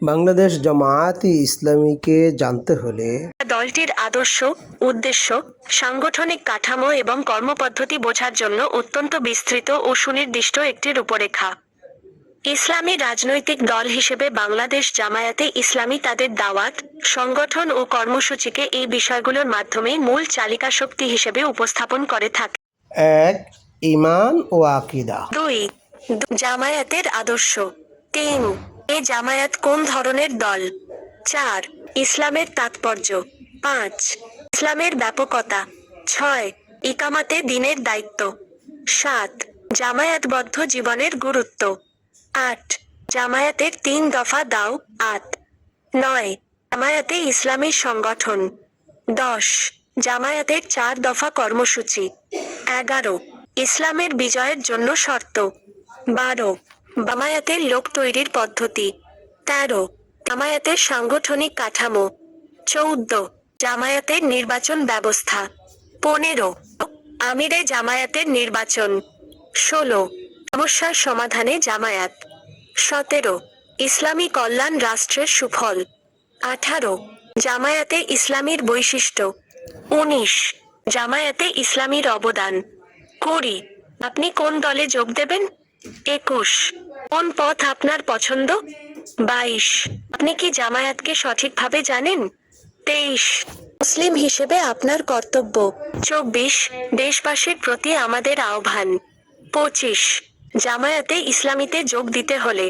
বাংলাদেশ জামায়াতে ইসলামীকে জানতে হলে দলটির আদর্শ, উদ্দেশ্য, সাংগঠনিক কাঠামো এবং কর্মপদ্ধতি বোঝার জন্য অত্যন্ত বিস্তৃত ও সুনির্দিষ্ট একটি রূপরেখা। ইসলামী রাজনৈতিক দল হিসেবে বাংলাদেশ জামায়াতে ইসলামী তাদের দাওয়াত, সংগঠন ও কর্মসূচিকে এই বিষয়গুলোর মাধ্যমে মূল চালিকাশক্তি হিসেবে উপস্থাপন করে থাকে। 1. ঈমান ও আকীদা। 2. জামায়াতের আদর্শ। 3. এ জামায়াত কোন ধরনের দল? 4. ইসলামের তাৎপর্য। 5. ইসলামের ব্যাপকতা। 6. ইকামাতে দ্বীনের দায়িত্ব। 7. জামায়াতবদ্ধ জীবনের গুরুত্ব। 8. জামায়াতের 3 দফা দাও। 8. 9. জামায়াতে ইসলামী সংগঠন। 10. জামায়াতের 4 দফা কর্মসূচি। 11. ইসলামের বিজয়ের জন্য শর্ত। 12. জামায়াতের লোক তৈরির পদ্ধতি। 13. জামায়াতের সাংগঠনিক কাঠামো। 14. জামায়াতের নির্বাচন ব্যবস্থা। 15. আমিরে জামায়াতের নির্বাচন। 16. সমস্যার সমাধানে জামায়াত। 17. ইসলামী কল্যাণ রাষ্ট্রের সুফল। 18. জামায়াতে ইসলামীর বৈশিষ্ট্য। 19. জামায়াতে ইসলামীর অবদান। 20. আপনি কোন দলে যোগ দেবেন? 21. কোন পথ আপনার পছন্দ? 22. আপনি কি জামায়াতকে সঠিকভাবে জানেন? 23. মুসলিম হিসেবে আপনার কর্তব্য। 24. দেশবাসীর প্রতি আমাদের আহ্বান। 25. জামায়াতে ইসলামীতে যোগ দিতে হলে